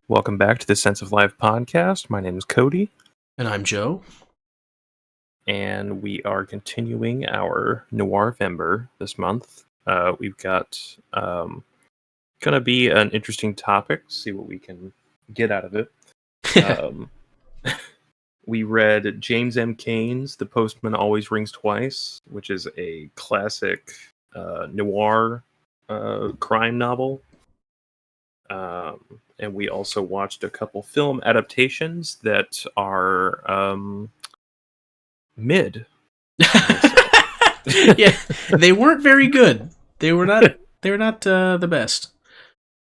Welcome back to the Sense of Life podcast. My name is Cody, And I'm Joe. and we are continuing our Noir-vember this month. We've got going to be an interesting topic, see what we can get out of it. Um, we read James M. Cain's The Postman Always Rings Twice, which is a classic noir crime novel. And we also watched a couple film adaptations that are mid. Yeah, they weren't very good. They were not. They were not the best.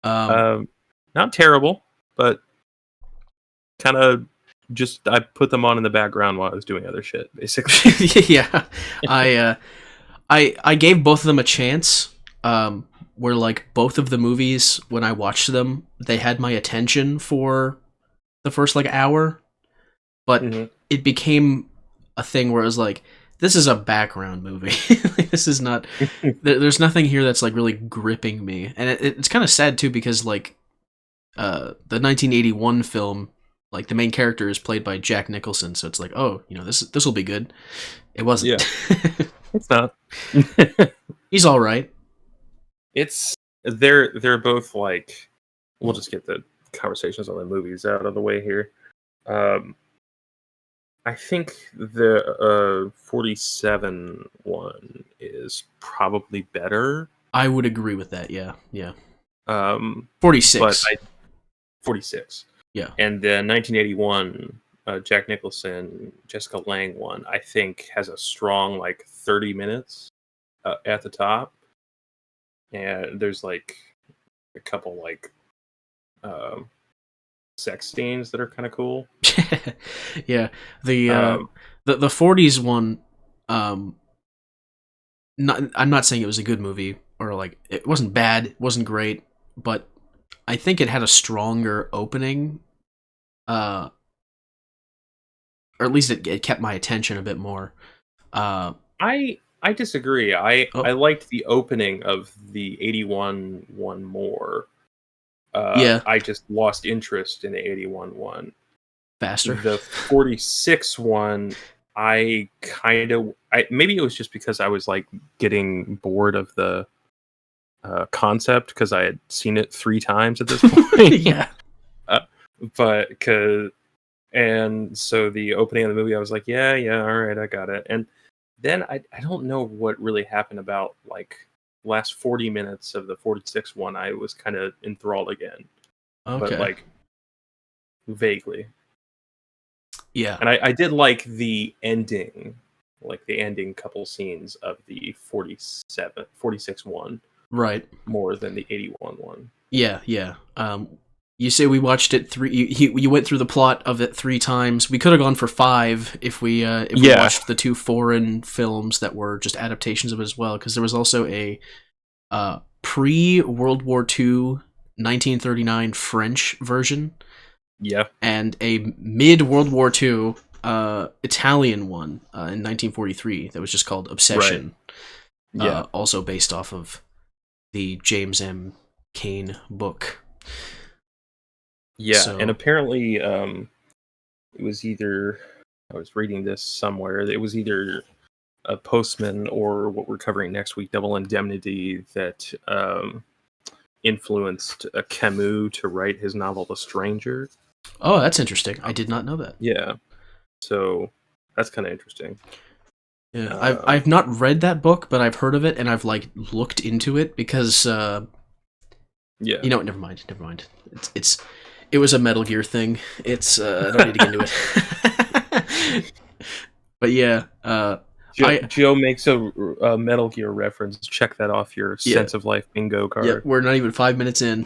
Not terrible, but kind of just I put them on in the background while I was doing other shit, basically. Yeah, I gave both of them a chance. Where like both of the movies, when I watched them, they had my attention for the first like hour, but it became a thing where it was like, this is a background movie. This is not. There's nothing here that's like really gripping me, and it's kind of sad too because like, the 1981 film, like the main character is played by Jack Nicholson, so it's like, oh, this will be good. It wasn't. Yeah, it's not. He's all right. They're both like, we'll just get the conversations on the movies out of the way here. I think the 47 one is probably better. I would agree with that. Yeah. 46. But 46. Yeah. And the 1981 Jack Nicholson, Jessica Lange one, I think has a strong like 30 minutes at the top. And there's like a couple like sex scenes that are kind of cool. Yeah, the 40s one. I'm not saying it was a good movie or like it wasn't bad, it wasn't great, but I think it had a stronger opening, or at least it kept my attention a bit more. I disagree. I liked the opening of the 81 one more. Yeah. I just lost interest in the 81 one. Faster. The 46 one, maybe it was just because I was like getting bored of the concept because I had seen it 3 times at this point. Yeah. And so the opening of the movie, I was like, yeah, all right, I got it. And then I don't know what really happened about like last 40 minutes of the 46 one. I was kind of enthralled again. Okay. But like vaguely. Yeah. And I did like the ending couple scenes of the 46 one. Right. More than the 81 one. Yeah. You say we watched it 3. You went through the plot of it 3 times. We could have gone for 5 if we watched the 2 foreign films that were just adaptations of it as well. Because there was also a pre-World War II 1939 French version. Yeah. And a mid-World War II Italian one in 1943 that was just called Obsession. Right. Yeah. Also based off of the James M. Cain book. Yeah, so, and apparently it was either, I was reading this somewhere, it was either a Postman or what we're covering next week, Double Indemnity, that influenced Camus to write his novel The Stranger. Oh, that's interesting. I did not know that. Yeah, so that's kind of interesting. Yeah, I've not read that book, but I've heard of it and I've like looked into it because yeah, never mind. It was a Metal Gear thing. It's I don't need to get into it. But yeah, Joe makes a Metal Gear reference. Check that off your Sense of Life bingo card. Yeah, we're not even 5 minutes in.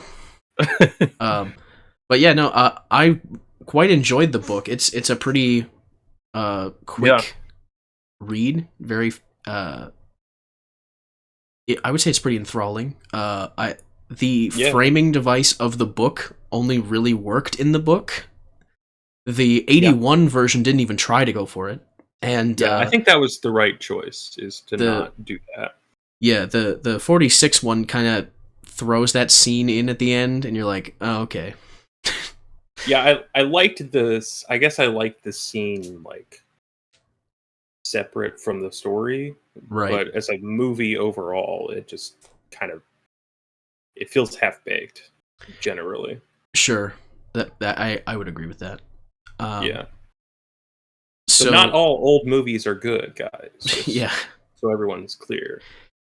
But yeah, no, I quite enjoyed the book. It's a pretty quick read. Very I would say it's pretty enthralling. The framing device of the book only really worked in the book. The 81 version didn't even try to go for it. And I think that was the right choice, is to not do that. Yeah, the 46 one kind of throws that scene in at the end, and you're like, oh, okay. Yeah, I liked this. I guess I liked the scene like separate from the story, Right. but as a movie overall, it just kind of it feels half baked generally. Sure. That I would agree with that. Um, Yeah. So not so all old movies are good, guys. Just yeah, so everyone's clear.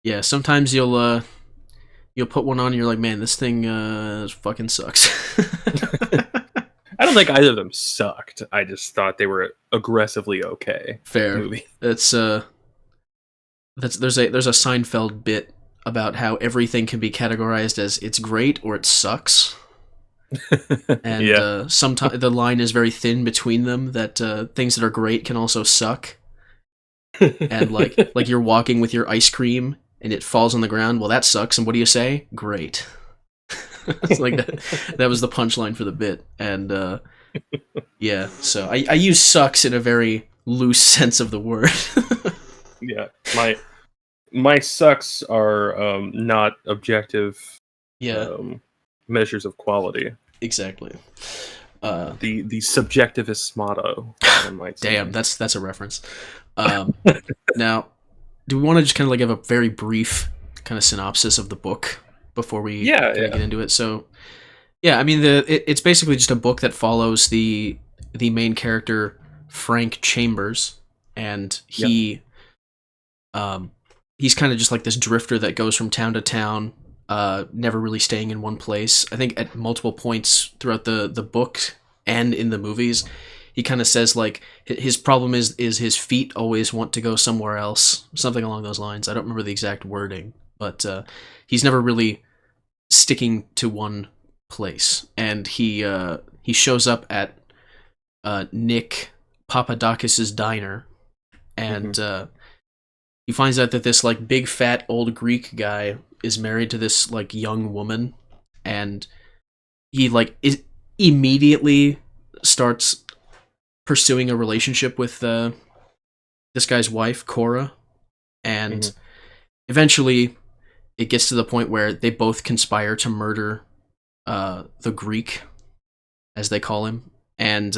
yeah. Sometimes you'll put one on and you're like, man, this thing fucking sucks. I don't think either of them sucked. I just thought they were aggressively okay Fair. movie. That's there's a Seinfeld bit about how everything can be categorized as it's great or it sucks. And Yeah. sometimes the line is very thin between them. That things that are great can also suck. And like you're walking with your ice cream and it falls on the ground. Well, that sucks. And what do you say? Great. It's like that was the punchline for the bit. And yeah, so I use sucks in a very loose sense of the word. Yeah. My sucks are not objective Yeah, um, measures of quality. exactly. The subjectivist motto, one might say. Damn, that's a reference. Um, now, do we want to just kind of like give a very brief kind of synopsis of the book before we Yeah, kind of yeah. get into it? So, yeah, I mean, it's basically just a book that follows the main character Frank Chambers, and Yep. um, he's kind of just like this drifter that goes from town to town, never really staying in one place. I think at multiple points throughout the book and in the movies, he kind of says like his problem is his feet always want to go somewhere else, something along those lines. I don't remember the exact wording, but he's never really sticking to one place, and he shows up at Nick Papadakis's diner, and he finds out that this like big fat old Greek guy is married to this like young woman, and he like immediately starts pursuing a relationship with this guy's wife Cora, and eventually it gets to the point where they both conspire to murder the Greek, as they call him, and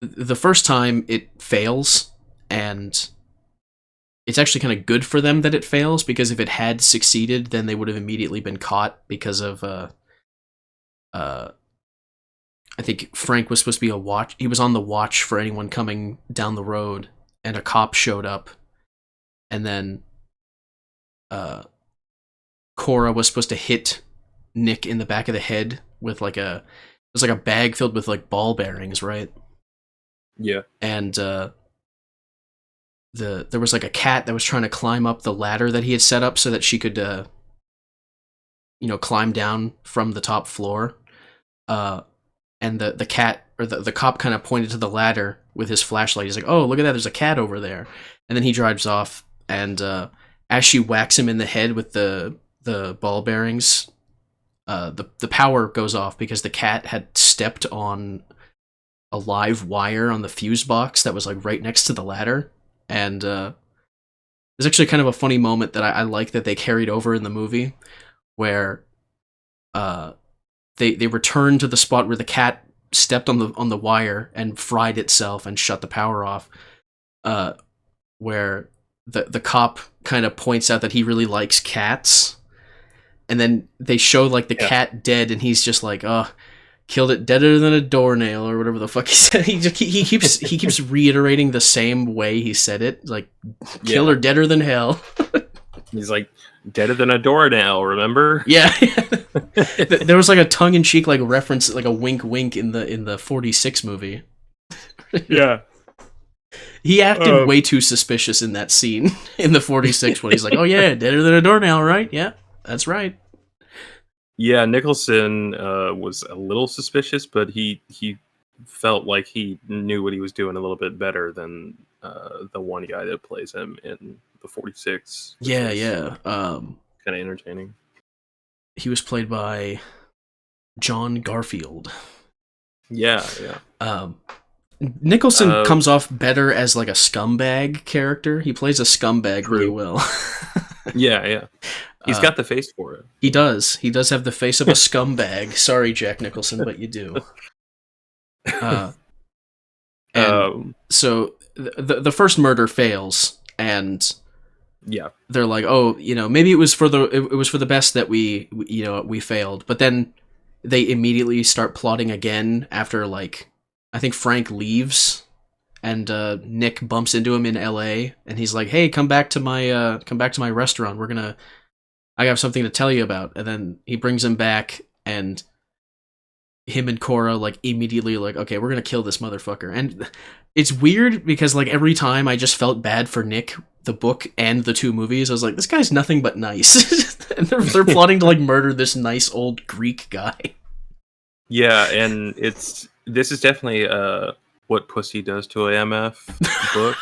the first time it fails, and it's actually kind of good for them that it fails, because if it had succeeded, then they would have immediately been caught because of I think Frank was supposed to be a watch. He was on the watch for anyone coming down the road, and a cop showed up, and then Cora was supposed to hit Nick in the back of the head with like it was like a bag filled with like ball bearings, right? Yeah. And there was like a cat that was trying to climb up the ladder that he had set up so that she could climb down from the top floor. And the cat, or the cop, kind of pointed to the ladder with his flashlight. He's like, "Oh, look at that! There's a cat over there." And then he drives off, and as she whacks him in the head with the ball bearings, the power goes off because the cat had stepped on a live wire on the fuse box that was like right next to the ladder. And there's actually kind of a funny moment that I like that they carried over in the movie, where they return to the spot where the cat stepped on the wire and fried itself and shut the power off. Where the cop kind of points out that he really likes cats, and then they show like the cat dead, and he's just like, "Oh, killed it deader than a doornail," or whatever the fuck he said. He keeps reiterating the same way he said it, like, "Kill her deader than hell." He's like, deader than a doornail, remember? Yeah. There was like a tongue-in-cheek like reference, like a wink in the 46 movie. Yeah. He acted way too suspicious in that scene in the 46 one. He's like, "Oh yeah, deader than a doornail, right? Yeah, that's right." Yeah, Nicholson was a little suspicious, but he felt like he knew what he was doing a little bit better than the one guy that plays him in the 46. Yeah. Kind of entertaining. He was played by John Garfield. Yeah. Nicholson comes off better as like a scumbag character. He plays a scumbag really well. Yeah. He's got the face for it. He does. He does have the face of a scumbag. Sorry, Jack Nicholson, but you do. So the first murder fails, and they're like, oh, maybe it was for the best that we failed. But then they immediately start plotting again after, like, I think Frank leaves, and Nick bumps into him in L.A. and he's like, hey, come back to my restaurant. I have something to tell you about. And then he brings him back, and him and Cora, like, immediately, like, okay, we're gonna kill this motherfucker. And it's weird because, like, every time I just felt bad for Nick, the book and the two movies. I was like, this guy's nothing but nice. And they're plotting to, like, murder this nice old Greek guy. Yeah, and this is definitely What Pussy Does to a MF book.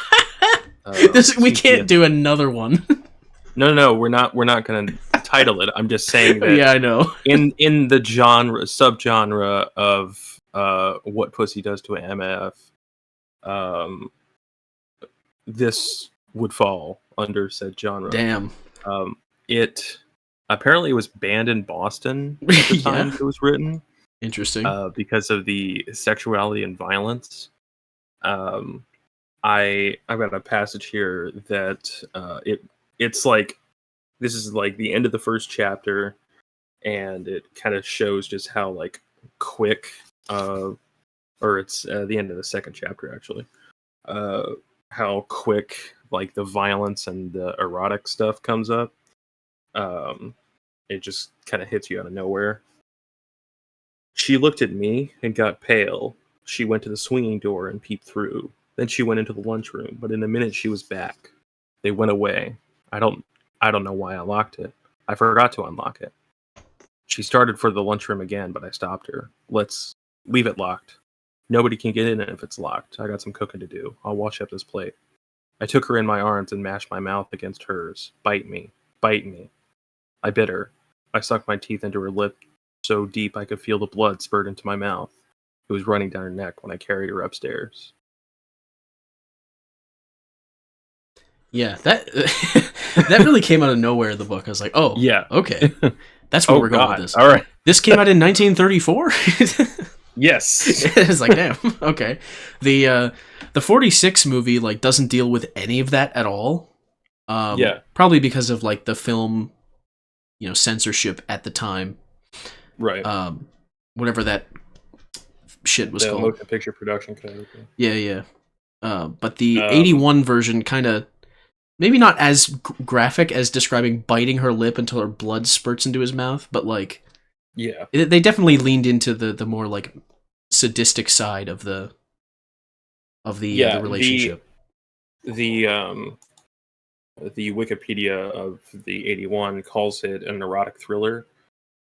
We can't do another one. No, we're not gonna title it. I'm just saying that. Yeah, I know. in the subgenre of What Pussy Does to an MF, this would fall under said genre. Damn. It apparently was banned in Boston at the time it was written. Interesting. Because of the sexuality and violence. I've got a passage here that it's like, this is like the end of the first chapter, and it kind of shows just how, like, quick, or it's the end of the second chapter actually, how quick, like, the violence and the erotic stuff comes up. It just kind of hits you out of nowhere. She looked at me and got pale. She went to the swinging door and peeped through. Then she went into the lunchroom, but in a minute she was back. They went away. I don't know why I locked it. I forgot to unlock it. She started for the lunchroom again, but I stopped her. Let's leave it locked. Nobody can get in it if it's locked. I got some cooking to do. I'll wash up this plate. I took her in my arms and mashed my mouth against hers. Bite me. Bite me. I bit her. I sucked my teeth into her lip so deep I could feel the blood spurt into my mouth. It was running down her neck when I carried her upstairs. Yeah, that that really came out of nowhere in the book. I was like, oh, yeah, okay. That's where we're going with this. All right. This came out in 1934? Yes. It's like, damn, okay. The 46 movie, like, doesn't deal with any of that at all. Probably because of, like, the film, censorship at the time. Right. Whatever that shit was called. Motion picture production code. Yeah. But the 81 version kind of, maybe not as graphic as describing biting her lip until her blood spurts into his mouth, but, like, yeah, they definitely leaned into the more, like, sadistic side of the relationship. The Wikipedia of the 81 calls it an erotic thriller,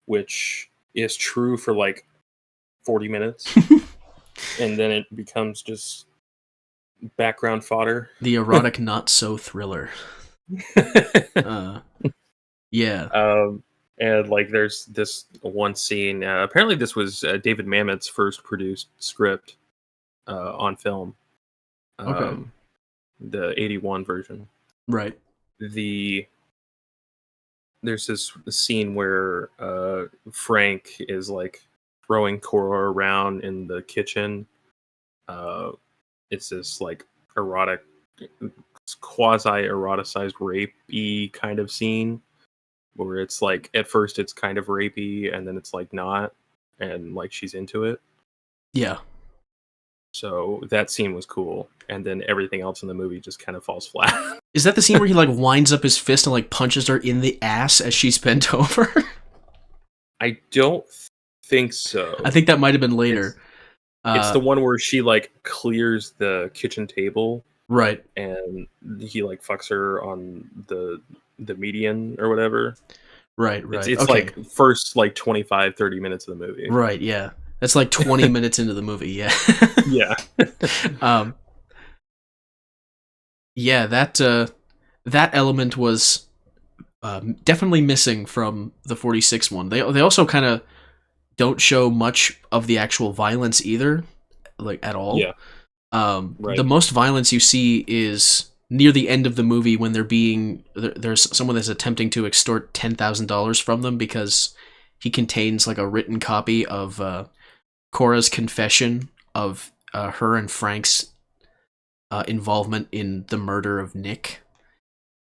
which is true for like 40 minutes, and then it becomes just background fodder. The erotic not so thriller. Yeah. And, like, there's this one scene. Apparently, this was David Mamet's first produced script on film. Okay. The 81 version. Right. There's this scene where Frank is, like, throwing Cora around in the kitchen. It's this, like, erotic, quasi-eroticized rape-y kind of scene, where it's like, at first it's kind of rapey, and then it's like not, and, like, she's into it. Yeah. So that scene was cool, and then everything else in the movie just kind of falls flat. Is that the scene where he, like, winds up his fist and, like, punches her in the ass as she's bent over? I don't think so. I think that might have been later. It's the one where she, like, clears the kitchen table. Right. And he, like, fucks her on the median or whatever. Right. It's okay. Like, first, like, 25, 30 minutes of the movie. Right, yeah. That's like 20 minutes into the movie, yeah. Yeah. Yeah, that element was definitely missing from the 46 one. They also kind of don't show much of the actual violence either, like, at all. Yeah. The Right. most violence you see is near the end of the movie when there's someone that's attempting to extort $10,000 from them because he contains like a written copy of Cora's confession of her and Frank's involvement in the murder of Nick.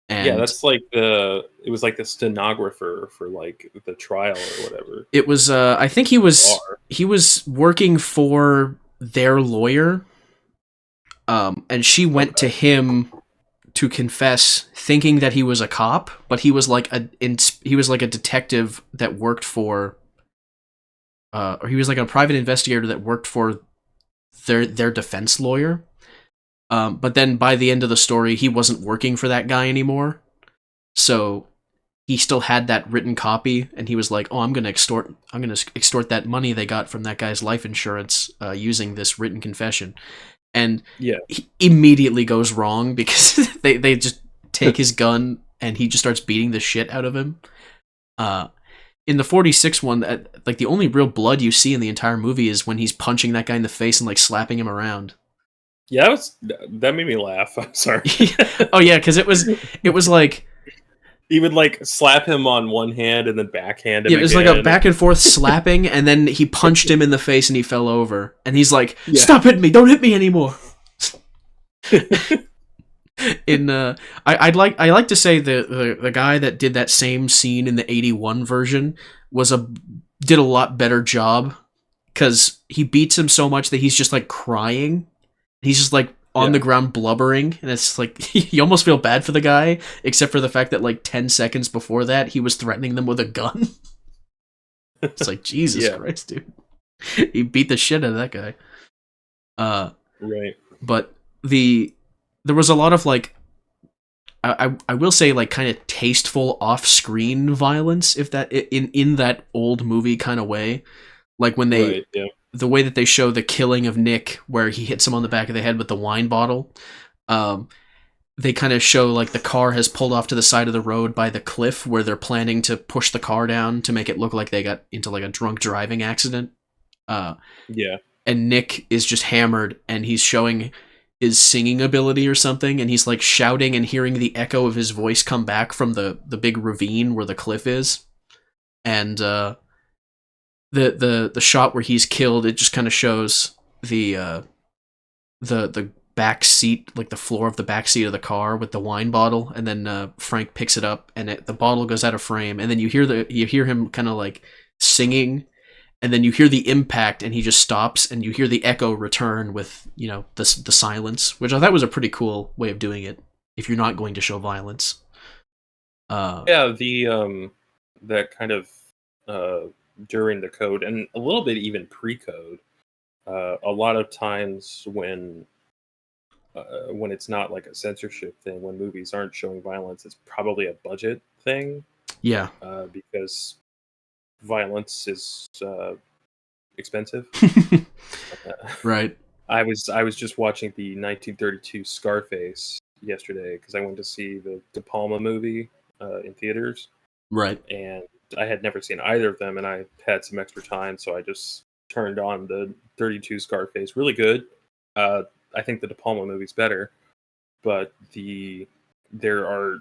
Yeah, And that's like it was like the stenographer for like the trial or whatever. it was I think Bar. he was working for their lawyer, and she went to Okay. him to confess, thinking that he was a cop, but he was like a detective that worked for, or he was like a private investigator that worked for their defense lawyer. But then by the end of the story, he wasn't working for that guy anymore, so he still had that written copy, and he was like, "Oh, I'm gonna extort that money they got from that guy's life insurance using this written confession." And Yeah. he immediately goes wrong because they just take his gun and he just starts beating the shit out of him. Uh, in the 46 one, like the only real blood you see in the entire movie is when he's punching that guy in the face and like slapping him around. Yeah, that made me laugh. I'm sorry. Oh yeah, because it was like He would like slap him on one hand and then backhand him it was like a again. back and forth slapping, and then he punched him in the face and he fell over, and he's like, Yeah. "Stop hitting me! Don't hit me anymore." In I like to say the guy that did that same scene in the 81 version did a lot better job, because he beats him so much that he's just like crying. He's just like on the Yeah. ground blubbering, and it's like you almost feel bad for the guy, except for the fact that like 10 seconds before that he was threatening them with a gun. It's like, Jesus Yeah. Christ, dude. He beat the shit out of that guy. Right. But there was a lot of like, I will say, like, kind of tasteful off-screen violence, if that in that old movie kind of way, like when Right. Yeah. the way that they show the killing of Nick, where he hits him on the back of the head with the wine bottle. Um, they kind of show like the car has pulled off to the side of the road by the cliff where they're planning to push the car down to make it look like they got into like a drunk driving accident. Uh, Yeah. and Nick is just hammered, and he's showing his singing ability or something, and he's like shouting and hearing the echo of his voice come back from the big ravine where the cliff is. And the shot where he's killed, it just kind of shows the back seat, like the floor of the back seat of the car with the wine bottle, and then Frank picks it up, and the bottle goes out of frame, and then you hear him kind of like singing, and then you hear the impact, and he just stops, and you hear the echo return with the silence, which I thought was a pretty cool way of doing it if you're not going to show violence. Yeah. That kind of uh during the code and a little bit even pre-code. A lot of times when it's not like a censorship thing, when movies aren't showing violence, it's probably a budget thing, Yeah. because violence is expensive. Uh, Right. I was just watching the 1932 Scarface yesterday because I went to see the De Palma movie in theaters, Right. and I had never seen either of them, and I had some extra time, so I just turned on the 32 Scarface. Really good. Uh, I think the De Palma movie's better, but there are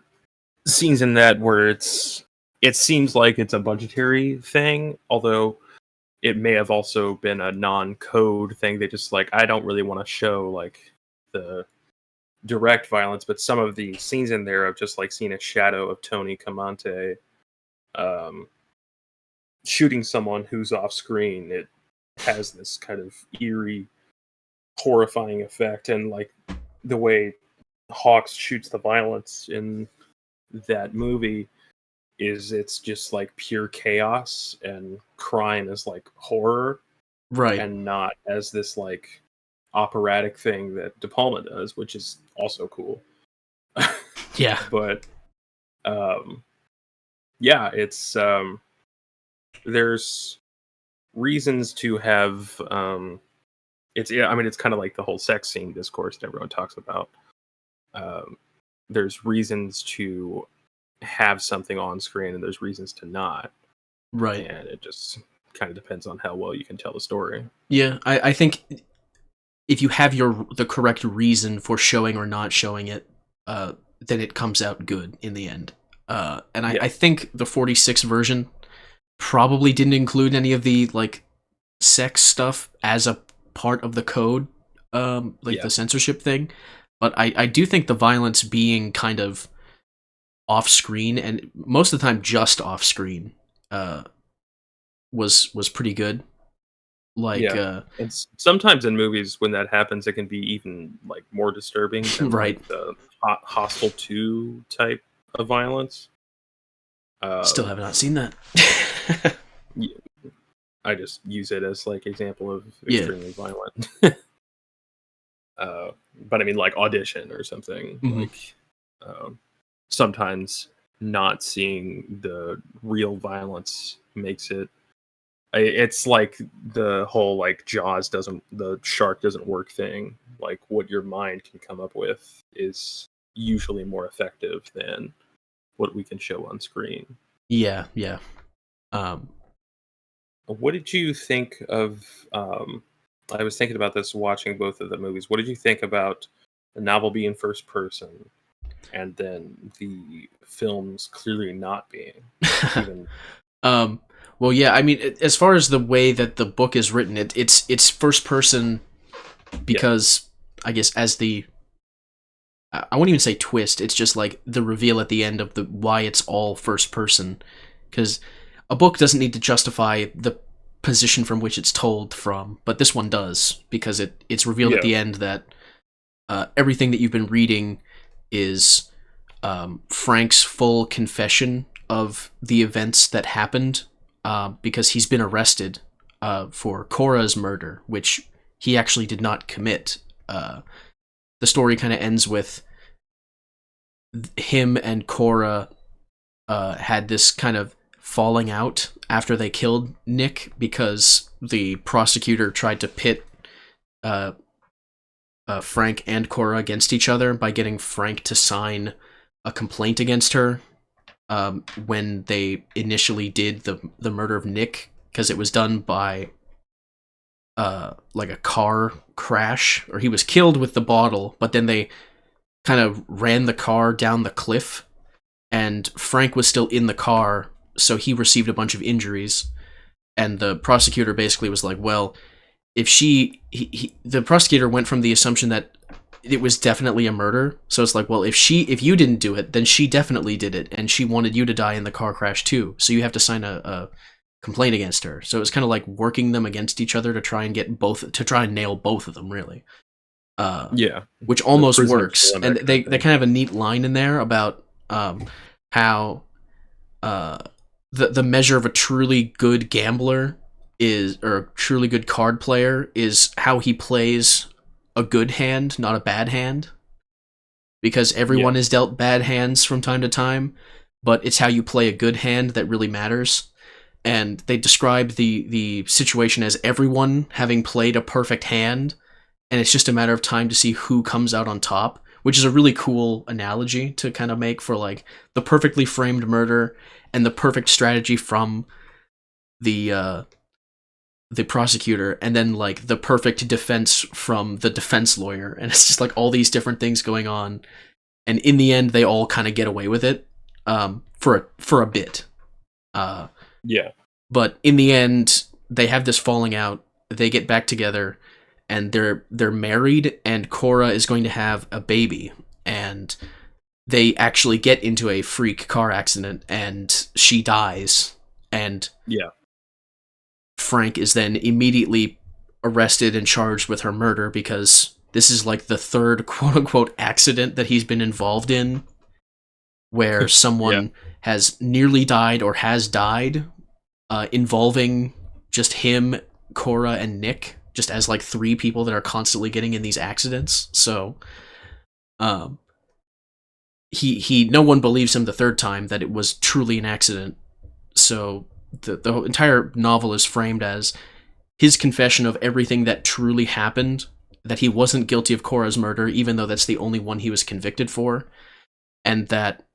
scenes in that where it seems like it's a budgetary thing, although it may have also been a non-code thing. They just like, I don't really want to show like the direct violence, but some of the scenes in there of just like seeing a shadow of Tony Camonte um, shooting someone who's off screen. It has this kind of eerie, horrifying effect, and like the way Hawks shoots the violence in that movie is it's just like pure chaos, and crime is like horror, Right. and not as this like operatic thing that De Palma does, which is also cool. Yeah. But um, yeah, it's there's reasons to have it's yeah, I mean it's kind of like the whole sex scene discourse that everyone talks about. Um, there's reasons to have something on screen, and there's reasons to not, Right. and it just kind of depends on how well you can tell the story. Yeah. I think if you have the correct reason for showing or not showing it, then it comes out good in the end. And I think the 46 version probably didn't include any of the like sex stuff as a part of the code, the censorship thing. But I do think the violence being kind of off screen, and most of the time just off screen, was pretty good. Like, and sometimes in movies when that happens, it can be even like more disturbing than right. like the Hostile 2 type of violence. Still have not seen that. I just use it as like example of extremely violent. But I mean, like Audition or something. Mm-hmm. Like sometimes not seeing the real violence makes it. It's like the whole like the shark doesn't work thing. Like what your mind can come up with is usually more effective than what we can show on screen. Yeah. What did you think of? I was thinking about this watching both of the movies. What did you think about the novel being first person, and then the films clearly not being? Even... Well, yeah. I mean, as far as the way that the book is written, it's first person because I guess as the I won't even say twist. It's just like the reveal at the end of the why it's all first person, because a book doesn't need to justify the position from which it's told from, but this one does, because it's revealed at the end that everything that you've been reading is Frank's full confession of the events that happened, because he's been arrested for Cora's murder, which he actually did not commit. The story kind of ends with him and Cora had this kind of falling out after they killed Nick, because the prosecutor tried to pit Frank and Cora against each other by getting Frank to sign a complaint against her when they initially did the murder of Nick, because it was done by like a car crash, or he was killed with the bottle, but then they kind of ran the car down the cliff, and Frank was still in the car, so he received a bunch of injuries. And the prosecutor basically was like, well, if the prosecutor went from the assumption that it was definitely a murder, so it's like, well, if you didn't do it, then she definitely did it, and she wanted you to die in the car crash too, so you have to sign a complaint against her. So it was kind of like working them against each other to try and nail both of them, really. Which almost works. And they kind of have a neat line in there about how the measure of a truly good gambler or a truly good card player is how he plays a good hand, not a bad hand. Because everyone is dealt bad hands from time to time, but it's how you play a good hand that really matters. And they describe the situation as everyone having played a perfect hand, and it's just a matter of time to see who comes out on top, which is a really cool analogy to kind of make for like the perfectly framed murder and the perfect strategy from the prosecutor, and then like the perfect defense from the defense lawyer. And it's just like all these different things going on, and in the end they all kind of get away with it for a bit. But in the end they have this falling out, they get back together, and they're married, and Cora is going to have a baby, and they actually get into a freak car accident, and she dies, and Frank is then immediately arrested and charged with her murder, because this is like the third quote-unquote accident that he's been involved in, where someone has nearly died or has died, involving just him, Cora, and Nick, just as like three people that are constantly getting in these accidents. So he no one believes him the third time that it was truly an accident. So the entire novel is framed as his confession of everything that truly happened, that he wasn't guilty of Cora's murder, even though that's the only one he was convicted for, and that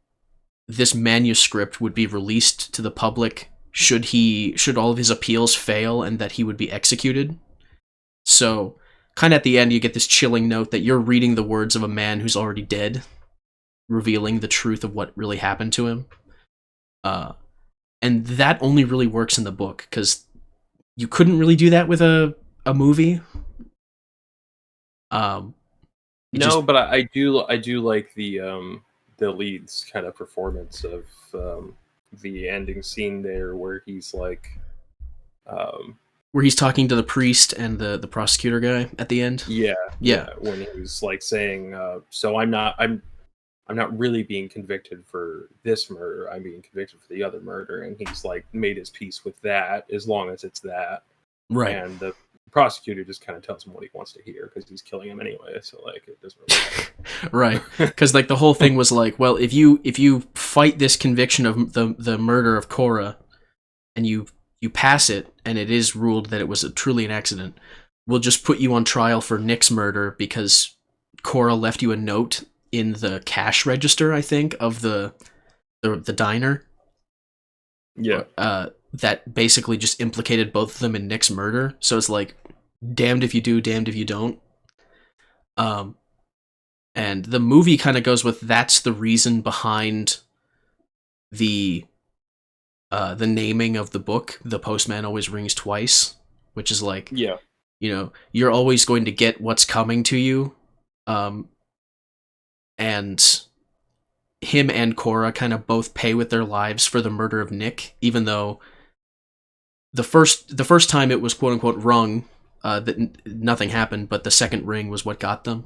this manuscript would be released to the public should all of his appeals fail, and that he would be executed. So kind of at the end, you get this chilling note that you're reading the words of a man who's already dead, revealing the truth of what really happened to him. And that only really works in the book, because you couldn't really do that with a movie. But I do like the lead's kind of performance of the ending scene there, where he's like, where he's talking to the priest and the prosecutor guy at the end. Yeah, when he was like saying, "So I'm not really being convicted for this murder. I'm being convicted for the other murder," and he's like made his peace with that as long as it's that. Right. And the prosecutor just kind of tells him what he wants to hear because he's killing him anyway. So like, it doesn't really matter. Right. Because like the whole thing was like, well, if you fight this conviction of the murder of Cora, and you pass it, and it is ruled that it was truly an accident, we'll just put you on trial for Nick's murder because Cora left you a note in the cash register, I think, of the diner. Yeah. That basically just implicated both of them in Nick's murder. So it's like, damned if you do, damned if you don't. And the movie kind of goes with that's the reason behind the naming of the book, The Postman Always Rings Twice, which is like, yeah, you're always going to get what's coming to you. And him and Cora kind of both pay with their lives for the murder of Nick, even though the first time it was quote unquote rung, that nothing happened, but the second ring was what got them.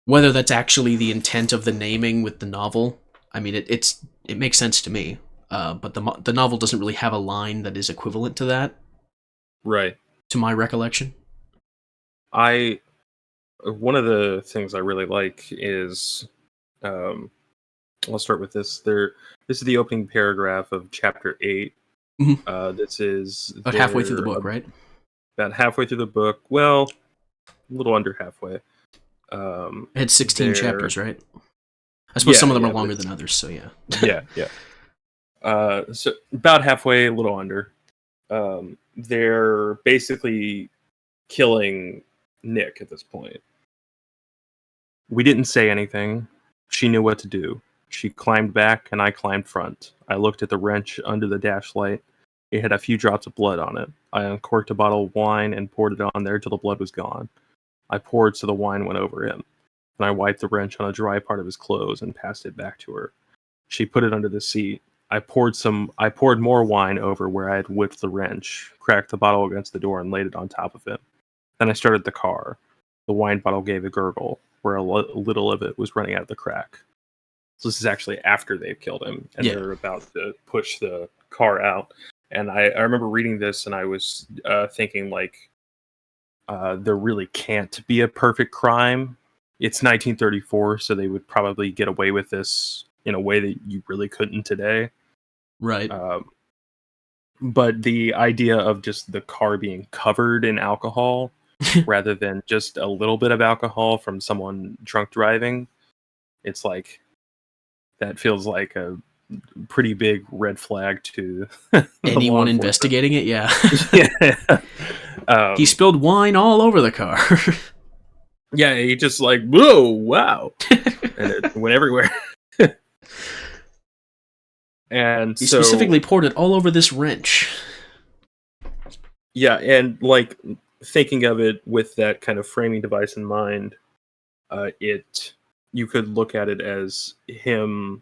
Whether that's actually the intent of the naming with the novel, I mean, it makes sense to me. But the novel doesn't really have a line that is equivalent to that. Right. To my recollection. One of the things I really like is, I'll start with this. This is the opening paragraph of chapter 8. Mm-hmm. This is about halfway through the book, right? About halfway through the book. Well, a little under halfway. It had 16 chapters, right? I suppose some of them are longer than others, so yeah. yeah. So about halfway, a little under. They're basically killing Nick at this point. We didn't say anything. She knew what to do. She climbed back, and I climbed front. I looked at the wrench under the dash light. It had a few drops of blood on it. I uncorked a bottle of wine and poured it on there till the blood was gone. I poured so the wine went over him. Then I wiped the wrench on a dry part of his clothes and passed it back to her. She put it under the seat. I poured more wine over where I had whipped the wrench, cracked the bottle against the door, and laid it on top of him. Then I started the car. The wine bottle gave a gurgle, where a little of it was running out of the crack. So this is actually after they've killed him, and they're about to push the car out. And I remember reading this, and I was thinking, like, there really can't be a perfect crime. It's 1934, so they would probably get away with this in a way that you really couldn't today. Right. But the idea of just the car being covered in alcohol rather than just a little bit of alcohol from someone drunk driving, it's like, that feels like a pretty big red flag to anyone investigating it. Yeah. Yeah. He spilled wine all over the car. Yeah, he just like, whoa, wow. And it went everywhere. And he specifically poured it all over this wrench. Yeah, and like thinking of it with that kind of framing device in mind, you could look at it as him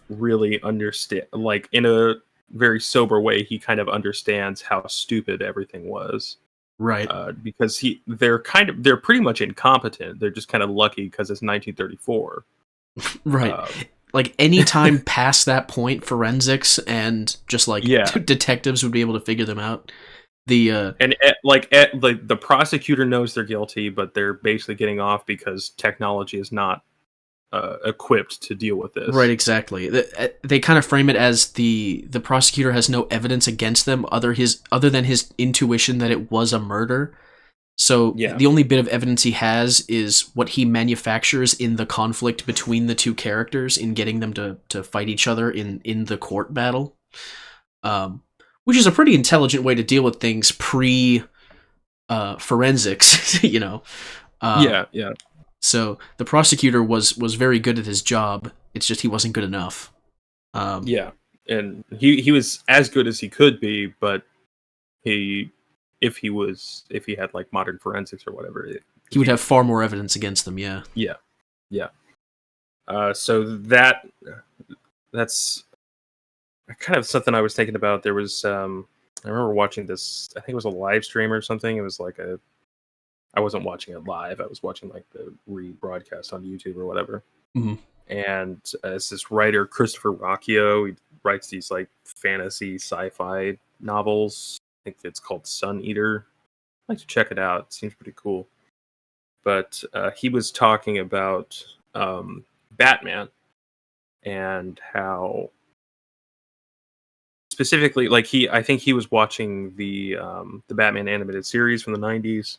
really understand, like in a very sober way, he kind of understands how stupid everything was. Right. Because they're pretty much incompetent. They're just kind of lucky because it's 1934. Right. Like any time past that point, forensics and just like detectives would be able to figure them out. The prosecutor knows they're guilty, but they're basically getting off because technology is not equipped to deal with this. Right, exactly. They kind of frame it as the prosecutor has no evidence against them other than his intuition that it was a murder. So the only bit of evidence he has is what he manufactures in the conflict between the two characters in getting them to fight each other in the court battle. Which is a pretty intelligent way to deal with things pre forensics, you know. Yeah, yeah, So the prosecutor was very good at his job. It's just he wasn't good enough. Um, yeah. And he was as good as he could be, but he if he had like modern forensics or whatever, he would he have far more evidence against them. Yeah. yeah, yeah. So that's kind of something I was thinking about. There was I remember watching this. I think it was a live stream or something. It was like a I wasn't watching it live. I was watching like the rebroadcast on YouTube or whatever. Hmm. And it's this writer Christopher Rocchio. He writes these like fantasy sci-fi novels. I think it's called Sun Eater. I'd like to check it out. It seems pretty cool. But he was talking about Batman and how specifically, like I think he was watching the Batman animated series from the '90s,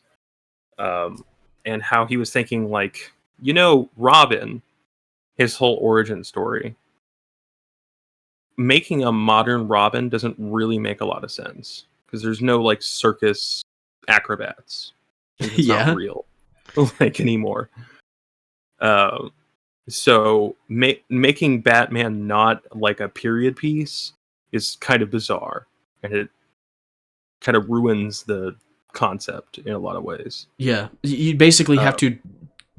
and how he was thinking like, Robin, his whole origin story, making a modern Robin doesn't really make a lot of sense because there's no like circus acrobats. It's not Yeah. real like anymore. Um, so making Batman not like a period piece is kind of bizarre, and it kind of ruins the concept in a lot of ways. Yeah. You basically have Uh, to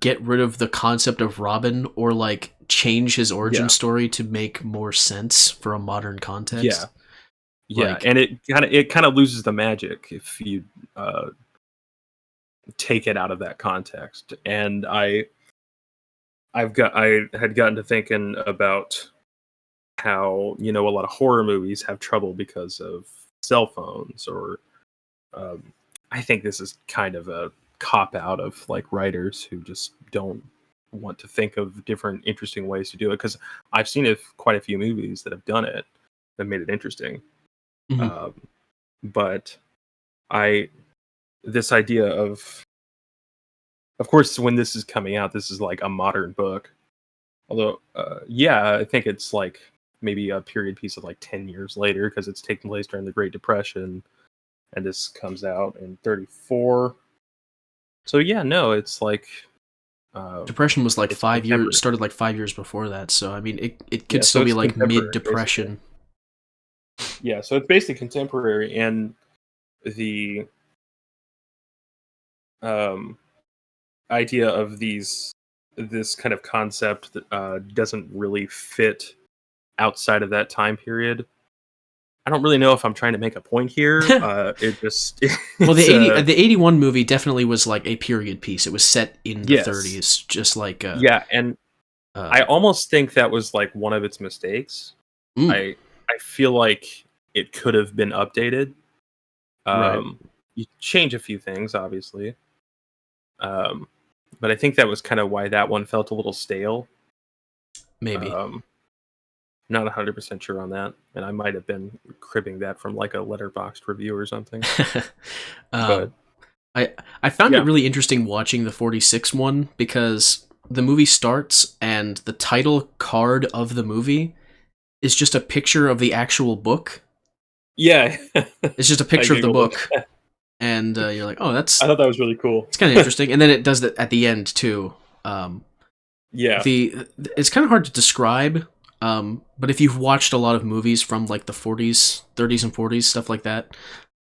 get rid of the concept of Robin or like change his origin yeah, story to make more sense for a modern yeah, context. yeah, Like, and it kind of loses the magic if you uh, take it out of that context. And I had gotten to thinking about how a lot of horror movies have trouble because of cell phones or um, I think this is kind of a cop out of like writers who just don't want to think of different interesting ways to do it, because I've seen quite a few movies that have done it that made it interesting. mhm. um, but I this idea of course when this is coming out, this is like a modern book, although yeah, I think it's like maybe a period piece of like 10 years later because it's taking place during the Great Depression, and this comes out in 34. So yeah, no, it's like Depression was like it's 5 years, contemporary. started like 5 years before that. So, I mean, it could Yeah, still so be it's like mid contemporary basically. depression. Yeah, so it's basically contemporary, and the um, idea of this kind of concept that doesn't really fit outside of that time period. I don't really know if I'm trying to make a point here. It just Well, it's the 81 movie definitely was like a period piece. It was set in the yes, 30s, just like yeah, and I uh almost think that was like one of its mistakes. mm, I feel like it could have been updated. right, Um, you change a few things, obviously, um, but I think that was kind of why that one felt a little stale. maybe. Um, Not 100% sure on that, and I might have been cribbing that from like a letterboxed review or something. But um I I found it yeah, really interesting watching the 46 one because the movie starts and the title card of the movie is just a picture of the actual book. yeah, It's just a I picture of the giggled at book, that. and you're like, "Oh, I thought that was really cool. it's kind of interesting." And then it does that at the end too. Um, Yeah, the it's kind of hard to describe, but if you've watched a lot of movies from like the 40s, 30s, and 40s, stuff like that,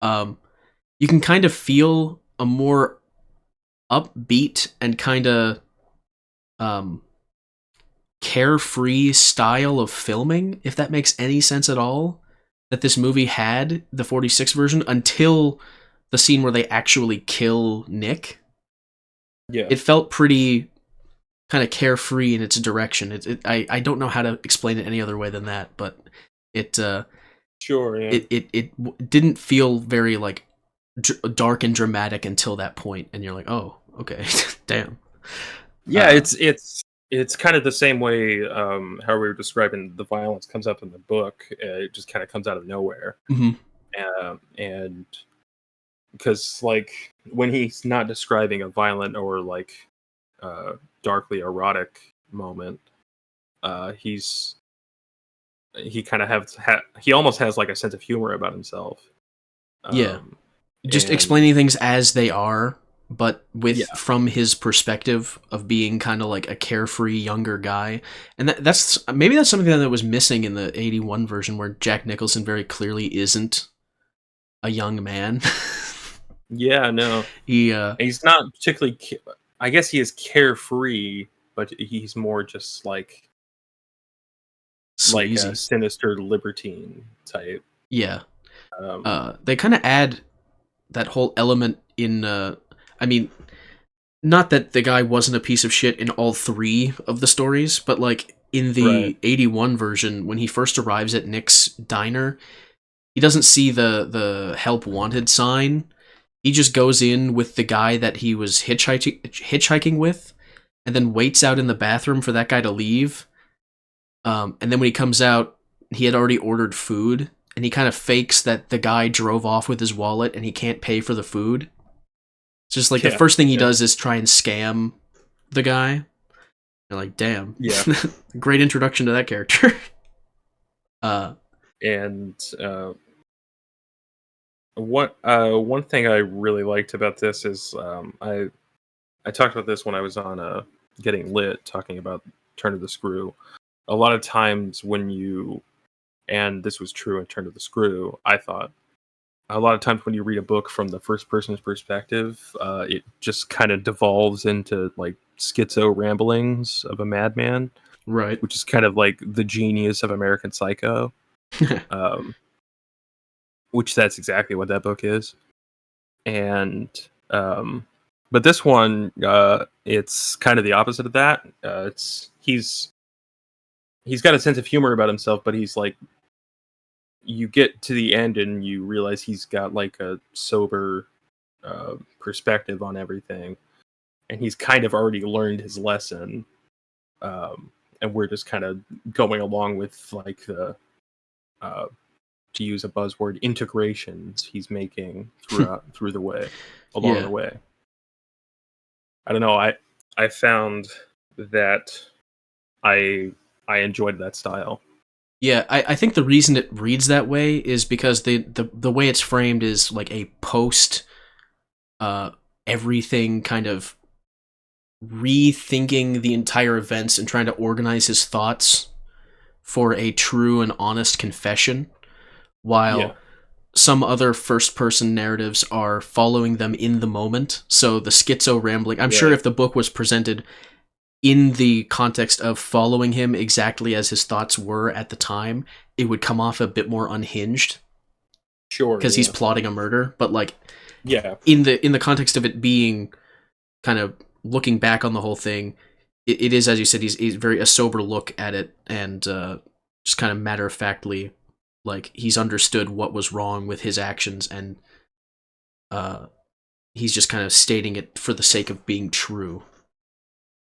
um, you can kind of feel a more upbeat and kind of um, carefree style of filming, if that makes any sense at all, that this movie had, the 46 version, until the scene where they actually kill Nick. yeah, It felt pretty kind of carefree in its direction. I don't know how to explain it any other way than that, but it sure, yeah, it didn't feel very like dark and dramatic until that point, and you're like, oh, okay, damn. yeah. Uh, It's kind of the same way. How we were describing the violence comes up in the book. It just kind of comes out of nowhere, mhm. and because like when he's not describing a violent or like uh, darkly erotic moment, he's he kind of he almost has like a sense of humor about himself. Yeah, Um, just and explaining things as they are, but with yeah, from his perspective of being kind of like a carefree younger guy. And that's maybe that's something that was missing in the 81 version, where Jack Nicholson very clearly isn't a young man. yeah, no, he he's not particularly. I guess he is carefree, but he's more just like a sleazy. sinister libertine type. Yeah. Um, They kind of add that whole element in I mean, not that the guy wasn't a piece of shit in all three of the stories, but like in right. the 81 version, when he first arrives at Nick's diner, he doesn't see the help wanted sign. He just goes in with the guy that he was hitchhiking with, and then waits out in the bathroom for that guy to leave. And then when he comes out, he had already ordered food, and he kind of fakes that the guy drove off with his wallet and he can't pay for the food. It's just like the Yeah, first thing he yeah, does is try and scam the guy. You're like, damn, yeah. great introduction to that character. uh, And one thing I really liked about this is I talked about this when I was on Getting Lit, talking about Turn of the Screw. A lot of times when you, and this was true in Turn of the Screw, I thought a lot of times when you read a book from the first person's perspective, it just kind of devolves into like schizo ramblings of a madman, right. which is kind of like the genius of American Psycho. Um, which that's exactly what that book is. And but this one, it's kind of the opposite of that. It's he's got a sense of humor about himself, but he's like, you get to the end and you realize he's got like a sober perspective on everything, and he's kind of already learned his lesson. And we're just kind of going along with like the uh, to use a buzzword, integrations he's making through the way, along Yeah. the way. I don't know. I found that I I enjoyed that style. Yeah, I think the reason it reads that way is because the way it's framed is like a post uh everything kind of rethinking the entire events and trying to organize his thoughts for a true and honest confession, Yeah, while some other first person narratives are following them in the moment. So the schizo rambling, I'm sure right. if the book was presented in the context of following him exactly as his thoughts were at the time, it would come off a bit more unhinged Sure. because he's Yeah. plotting a murder. But like Yeah. in the context of it being kind of looking back on the whole thing, it is, as you said, he's very a sober look at it, and just kind of matter of factly, like he's understood what was wrong with his actions, and uh, he's just kind of stating it for the sake of being true.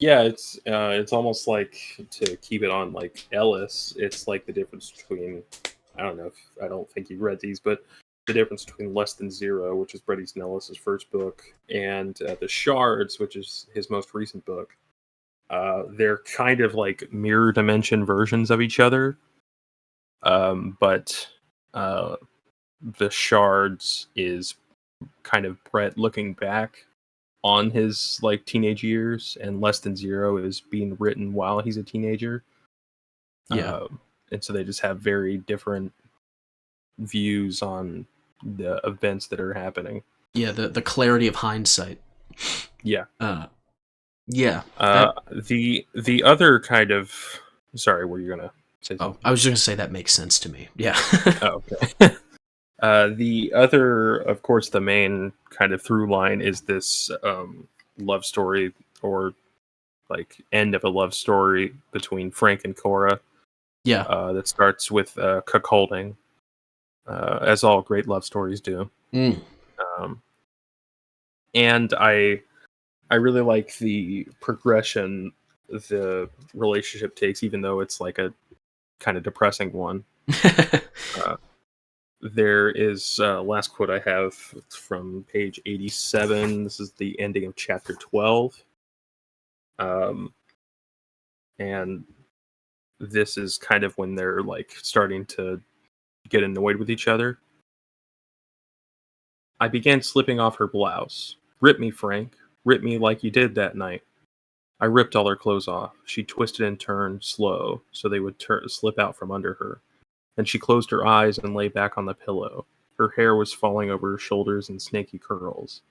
Yeah. It's almost like, to keep it on like Ellis. It's like the difference between, I don't know if I don't think you read these, but the difference between Less Than Zero, which is Bret Easton Ellis's first book, and The Shards, which is his most recent book. They're kind of like mirror dimension versions of each other. But uh, The Shards is kind of Brett looking back on his like teenage years, and Less Than Zero is being written while he's a teenager. Yeah, And so they just have very different views on the events that are happening. yeah, the clarity of hindsight. Yeah. Uh, yeah, that. The other kind of, sorry, were you gonna say Oh, something? I was just gonna say that makes sense to me. Yeah, Oh, okay. The other, of course, the main kind of through line is this love story, or like end of a love story between Frank and Cora, yeah, that starts with cuckolding, as all great love stories do. mm. Um, and I really like the progression the relationship takes, even though it's like a kind of depressing one. Uh, there is last quote I have from page 87. This is the ending of chapter 12. Um, and this is kind of when they're like starting to get annoyed with each other. I began slipping off her blouse. Rip me, Frank. Rip me like you did that night. I ripped all her clothes off. She twisted and turned slow so they would slip out from under her. Then she closed her eyes and lay back on the pillow. Her hair was falling over her shoulders in snaky curls.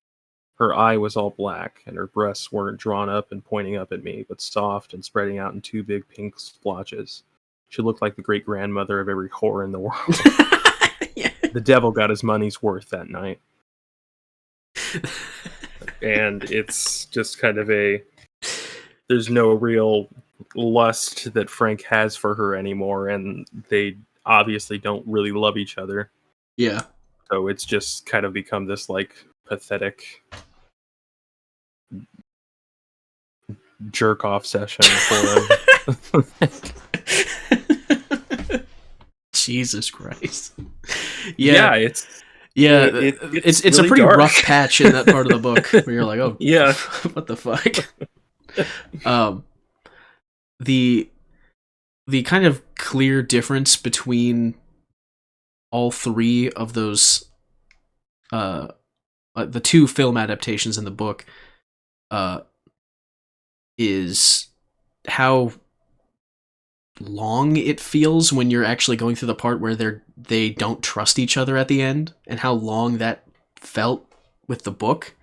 Her eye was all black, and her breasts weren't drawn up and pointing up at me, but soft and spreading out in two big pink splotches. She looked like the great-grandmother of every whore in the world. Yeah. The devil got his money's worth that night. And it's just kind of there's no real lust that Frank has for her anymore, and they obviously don't really love each other. Yeah. So it's just kind of become this, like, pathetic jerk-off session for him. Jesus Christ. Yeah, it's a really pretty dark. rough patch in that part of the book where you're like, oh yeah, what the fuck. The kind of clear difference between all three of those the two film adaptations in the book is how long it feels when you're actually going through the part where they don't trust each other at the end, and how long that felt with the book.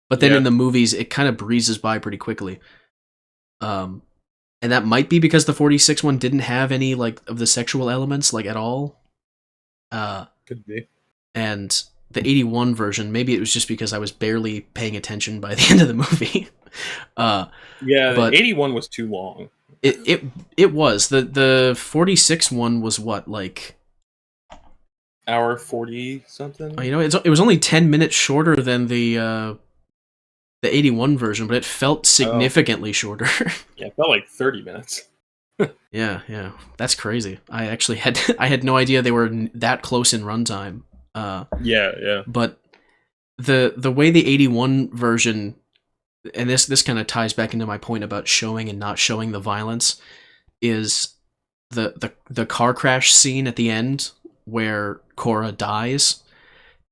But then in the movies, it kind of breezes by pretty quickly. And that might be because the 46 one didn't have any like of the sexual elements like at all. Could be. And the 81 version, maybe it was just because I was barely paying attention by the end of the movie. But 81 was too long. It was. The 46 one was what, like hour 40 something? You know, it was only 10 minutes shorter than the 81 version, but it felt significantly shorter. Yeah, it felt like 30 minutes. Yeah. That's crazy. I actually had no idea they were that close in runtime. Yeah. But the way the 81 version, and this kind of ties back into my point about showing and not showing the violence, is the car crash scene at the end where Cora dies.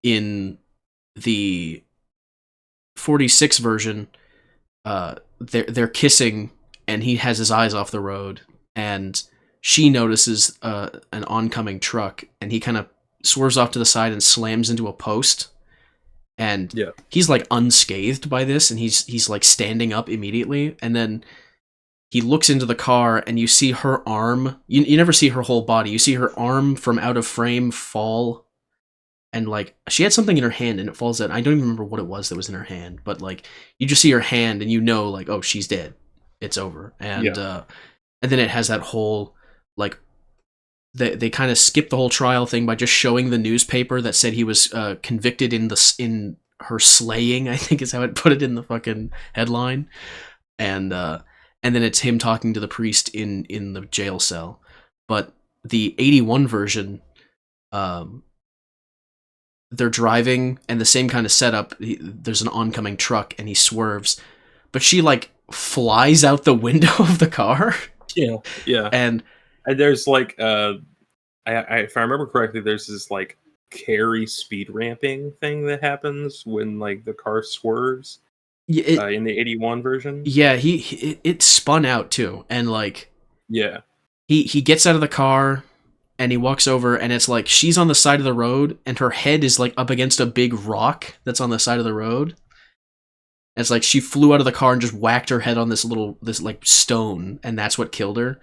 In the 46 version, they're kissing and he has his eyes off the road, and she notices an oncoming truck, and he kind of swerves off to the side and slams into a post. And he's like unscathed by this, and he's like standing up immediately, and then he looks into the car, and you see her arm. You never see her whole body. You see her arm from out of frame fall, and like she had something in her hand, and it falls out. I don't even remember what it was that was in her hand, but like you just see her hand, and you know, like, oh, she's dead. It's over. And then it has that whole like they kind of skipped the whole trial thing by just showing the newspaper that said he was convicted in her slaying, I think is how it put it in the fucking headline. And then it's him talking to the priest in the jail cell. But the 81 version, they're driving, and the same kind of setup. There's an oncoming truck, and he swerves, but she like flies out the window of the car. Yeah. And there's like, if I remember correctly, there's this like carry speed ramping thing that happens when like the car swerves. In the 81 version. Yeah, it spun out too, and like he gets out of the car and he walks over, and it's like she's on the side of the road, and her head is like up against a big rock that's on the side of the road. And it's like she flew out of the car and just whacked her head on this like stone, and that's what killed her.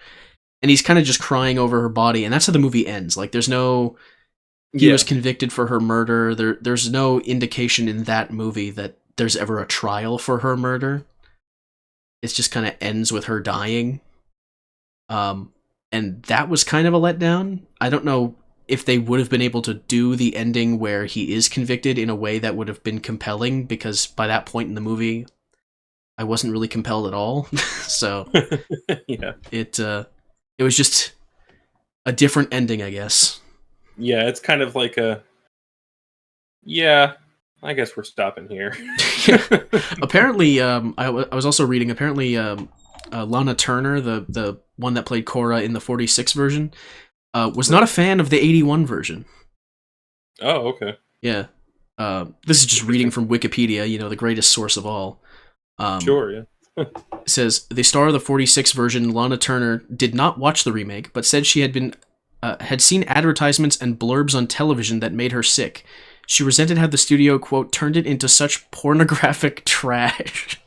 And he's kind of just crying over her body, and that's how the movie ends. Like there's no he was convicted for her murder. There's no indication in that movie that there's ever a trial for her murder. It just kind of ends with her dying. And that was kind of a letdown. I don't know if they would have been able to do the ending where he is convicted in a way that would have been compelling, because by that point in the movie, I wasn't really compelled at all. So it was just a different ending, I guess. Yeah, it's kind of like I guess we're stopping here. Apparently, I was also reading, apparently Lana Turner, the one that played Cora in the 46 version, was not a fan of the 81 version. Oh, okay. Yeah. This is just reading from Wikipedia, the greatest source of all. Sure, yeah. It says the star of the 46 version, Lana Turner, did not watch the remake, but said she had seen advertisements and blurbs on television that made her sick. She resented how the studio, quote, turned it into such pornographic trash.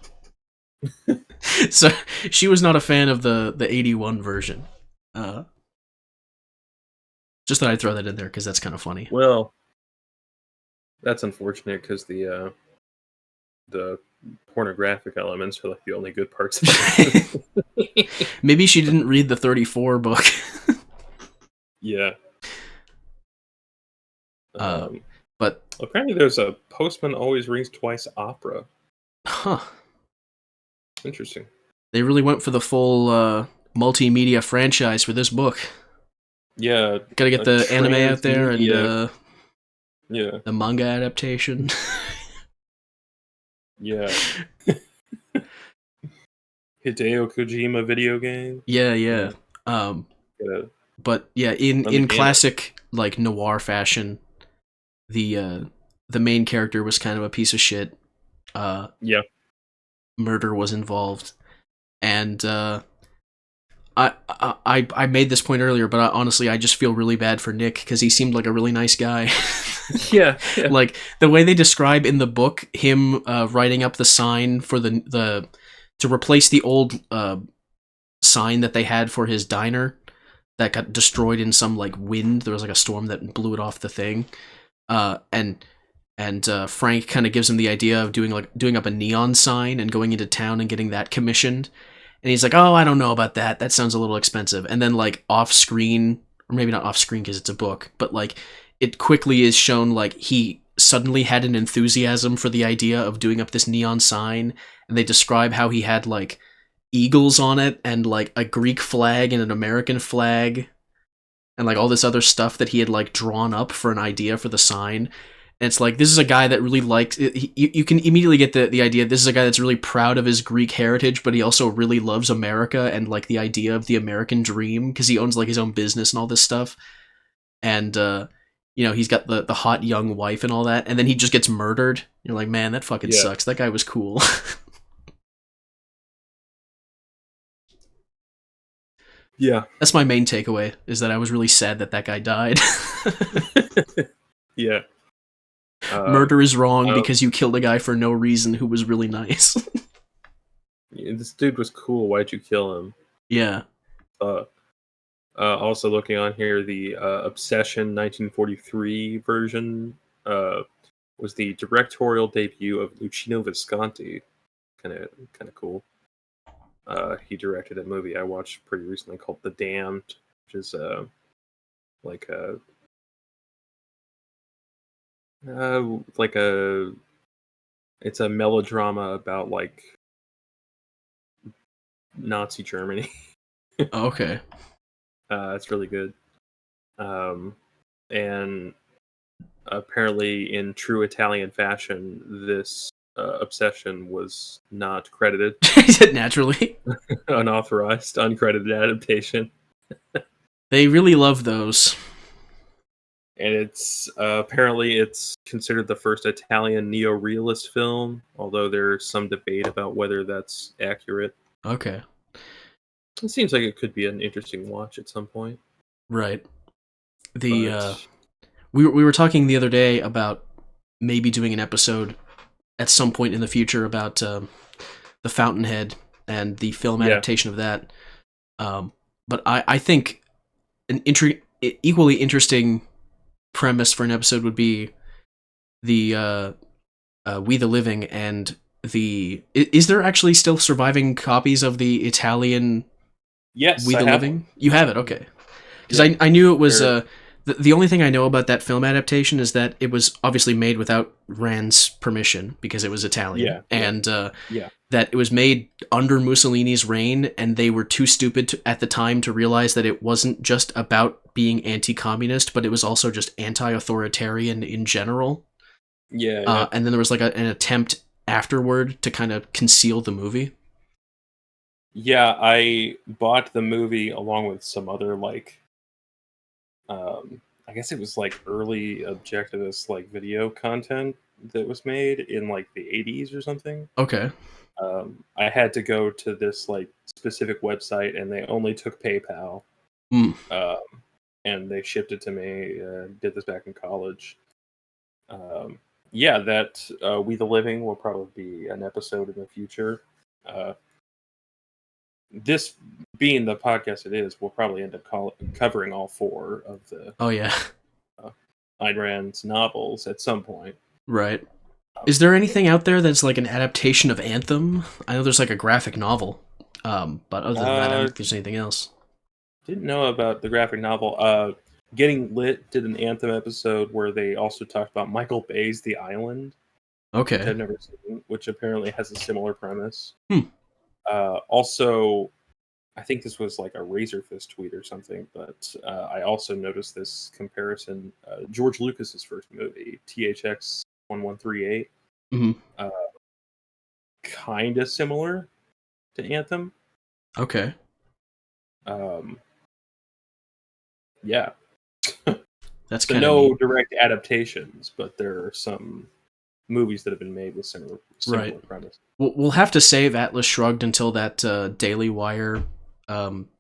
So she was not a fan of the 81 version. Just thought I'd throw that in there because that's kind of funny. Well, that's unfortunate because the pornographic elements are like the only good parts of it. Maybe she didn't read the 34 book. Yeah. But apparently there's a Postman Always Rings Twice opera. Huh. Interesting. They really went for the full multimedia franchise for this book. Yeah. Gotta get the anime out there and yeah, the manga adaptation. Yeah. Hideo Kojima video game. Yeah. But yeah, in classic like noir fashion, the main character was kind of a piece of shit. Yeah. Murder was involved, and I made this point earlier, but honestly, I just feel really bad for Nick because he seemed like a really nice guy. yeah. Like the way they describe in the book him writing up the sign for the to replace the old sign that they had for his diner that got destroyed in some like wind. There was like a storm that blew it off the thing, and Frank kind of gives him the idea of doing up a neon sign and going into town and getting that commissioned. And he's like, oh, I don't know about that. That sounds a little expensive. And then like off screen, or maybe not off screen because it's a book, but like it quickly is shown like he suddenly had an enthusiasm for the idea of doing up this neon sign. And they describe how he had like eagles on it and like a Greek flag and an American flag and like all this other stuff that he had like drawn up for an idea for the sign. And it's like, this is a guy that really likes it. You can immediately get the idea this is a guy that's really proud of his Greek heritage, but he also really loves America and like the idea of the American dream because he owns like his own business and all this stuff. And he's got the hot young wife and all that, and then he just gets murdered. You're like, man, that fucking sucks. That guy was cool. Yeah. That's my main takeaway, is that I was really sad that guy died. Yeah. Murder is wrong because you killed a guy for no reason who was really nice. This dude was cool. Why'd you kill him? Yeah. Also looking on here, the Obsession 1943 version was the directorial debut of Luchino Visconti. Kind of cool. He directed a movie I watched pretty recently called The Damned, which is it's a melodrama about like Nazi Germany. Okay. It's really good. And apparently in true Italian fashion, this Obsession was not credited. Naturally. Unauthorized, uncredited adaptation. They really love those. And it's apparently it's considered the first Italian neo-realist film, although there's some debate about whether that's accurate. Okay. It seems like it could be an interesting watch at some point. Right. We were talking the other day about maybe doing an episode at some point in the future about the Fountainhead and the film adaptation of that. But I think an equally interesting premise for an episode would be the We the Living and the... Is there actually still surviving copies of the Italian... Yes, We the Living? One. You have it, okay. Because I knew it was... The only thing I know about that film adaptation is that it was obviously made without Rand's permission because it was Italian. And that it was made under Mussolini's reign, and they were too stupid at the time to realize that it wasn't just about being anti-communist, but it was also just anti-authoritarian in general. Yeah. And then there was like an attempt afterward to kind of conceal the movie. Yeah, I bought the movie along with some other I I guess it was like early objectivist like video content that was made in like the 80s or something. Okay. I had to go to this like specific website, and they only took PayPal. Mm. And they shipped it to me. Did this back in college. Yeah, that We the Living will probably be an episode in the future. This being the podcast it is, we'll probably end up covering all 4 of the Oh yeah. Ayn Rand's novels at some point. Right. Is there anything out there that's like an adaptation of Anthem? I know there's like a graphic novel, but other than that, I don't think there's anything else. Didn't know about the graphic novel. Getting Lit did an Anthem episode where they also talked about Michael Bay's The Island. Okay. Which I've never seen, which apparently has a similar premise. Hmm. Also, I think this was like a Razorfist tweet or something, but I also noticed this comparison. George Lucas's first movie, THX 1138, kind of similar to Anthem. Okay. Yeah. That's so kind of no neat. direct adaptations, but there are some movies that have been made with similar premise. We'll have to save Atlas Shrugged until that Daily Wire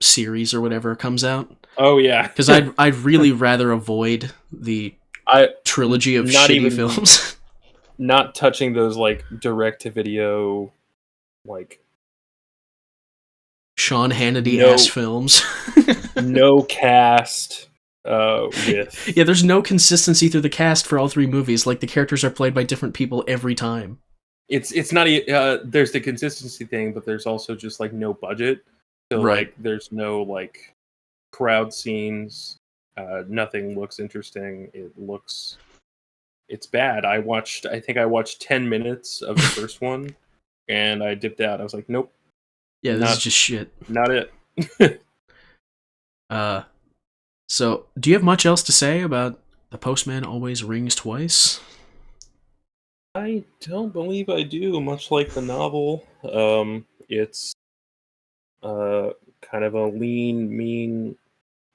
series or whatever comes out. Oh yeah, because I'd really rather avoid the trilogy of shitty films. Not touching those like direct to video, like Sean Hannity ass films. No cast. With there's no consistency through the cast for all 3 movies. Like the characters are played by different people every time. It's not there's the consistency thing, but there's also just like no budget, so like there's no like crowd scenes. Nothing looks interesting. It's bad. I think I watched 10 minutes of the first one, and I dipped out. I was like, nope. Yeah, this is just shit. Not it. So, do you have much else to say about The Postman Always Rings Twice? I don't believe I do, much like the novel. It's kind of a lean, mean,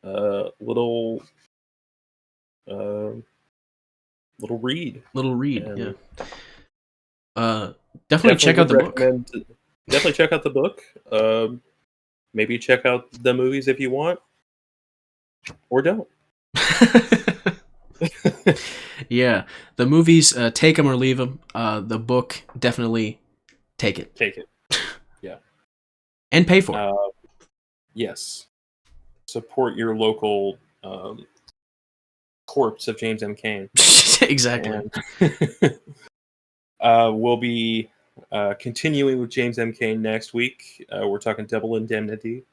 little read. Little read, and yeah. Definitely check out the book. Definitely check out the book. Maybe check out the movies if you want. Or don't. Yeah, the movies, take them or leave them. The book, definitely take it. Take it. Yeah. And pay for it. Yes. Support your local corpse of James M. Cain. Exactly. We'll be continuing with James M. Cain next week. We're talking Double Indemnity,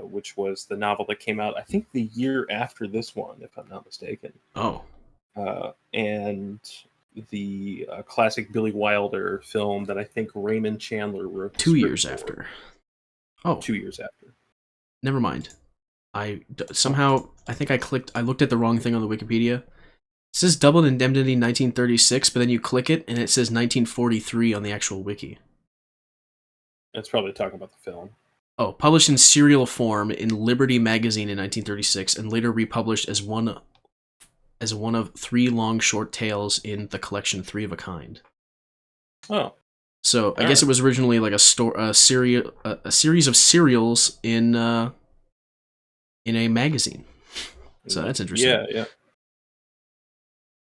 which was the novel that came out, I think, the year after this one, if I'm not mistaken. Oh. And the classic Billy Wilder film that I think Raymond Chandler wrote. 2 years after. Oh. 2 years after. Never mind. I think I looked at the wrong thing on the Wikipedia. It says Double Indemnity 1936, but then you click it and it says 1943 on the actual wiki. It's probably talking about the film. Oh, published in serial form in Liberty magazine in 1936 and later republished as one of 3 long short tales in the collection 3 of a Kind. Oh. So I guess it was originally like a series of serials in a magazine. So that's interesting. Yeah.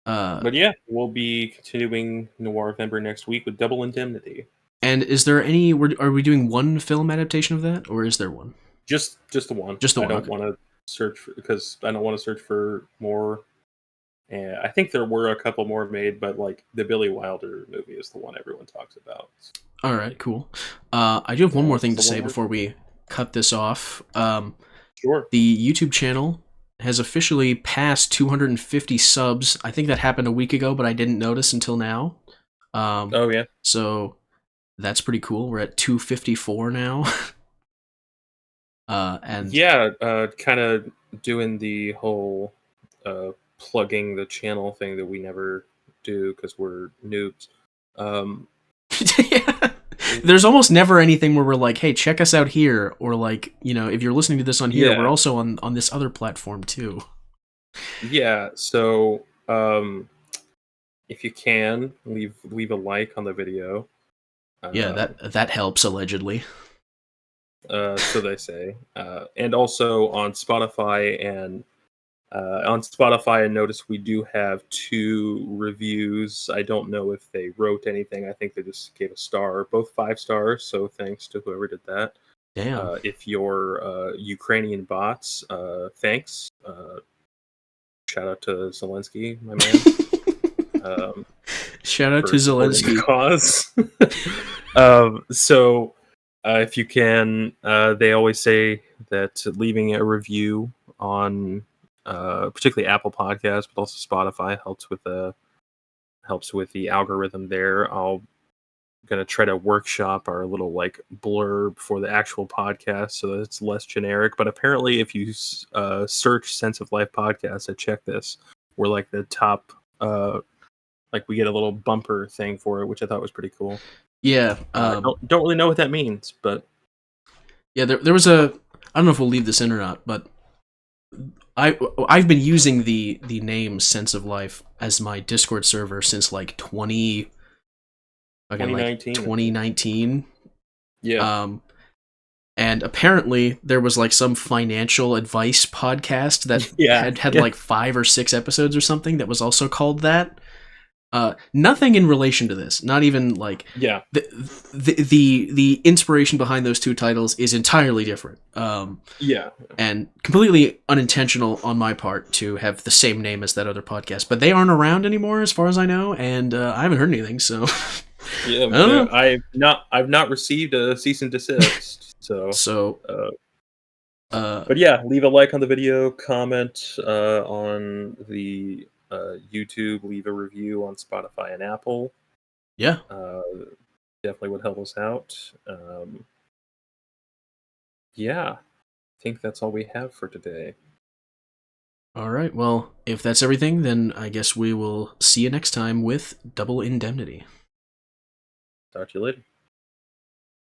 But yeah, we'll be continuing Noirvember next week with Double Indemnity. And is there any? Are we doing one film adaptation of that, or is there one? Just the one. Just the one. I don't want to search because I don't want to search for more. And I think there were a couple more made, but like the Billy Wilder movie is the one everyone talks about. All right, cool. I do have one more thing to say before we cut this off. Sure. The YouTube channel has officially passed 250 subs. I think that happened a week ago, but I didn't notice until now. Oh yeah. So that's pretty cool. We're at 254 now. And yeah, kind of doing the whole plugging the channel thing that we never do because we're noobs. Yeah. There's almost never anything where we're like, hey, check us out here, or like, you know, if you're listening to this on here, we're also on this other platform too. Yeah, so if you can leave a like on the video. Yeah, Um, that helps allegedly. so they say, and also on Spotify, I noticed we do have 2 reviews. I don't know if they wrote anything. I think they just gave a star, both 5 stars. So thanks to whoever did that. Damn. If you're Ukrainian bots, thanks. Shout out to Zelensky, my man, um, Shout out to for supporting the Zelensky. cause. So, if you can, they always say that leaving a review on, particularly Apple Podcasts, but also Spotify, helps with the algorithm there. I'll gonna try to workshop our little like blurb for the actual podcast so that it's less generic. But apparently, if you search "Sense of Life" podcast, I checked this. We're like the top. Like we get a little bumper thing for it, which I thought was pretty cool. Yeah. Don't really know what that means, but Yeah. There was a. I don't know if we'll leave this in or not, but I've been using the name Sense of Life as my Discord server since like 2019. 2019. Yeah. And apparently there was like some financial advice podcast that Yeah. had Yeah. like 5 or 6 episodes or something that was also called that. Nothing in relation to this. Not even like Yeah. the inspiration behind those 2 titles is entirely different. Yeah. And completely unintentional on my part to have the same name as that other podcast. But they aren't around anymore, as far as I know, and I haven't heard anything. So Yeah. I don't know. I've not received a cease and desist. So, So uh, uh, but yeah, leave a like on the video, comment on the YouTube, leave a review on Spotify and Apple. yeah. Uh, Definitely would help us out. Yeah, I think that's all we have for today. All right. Well, if that's everything, then I guess we will see you next time with Double Indemnity. Talk to you later.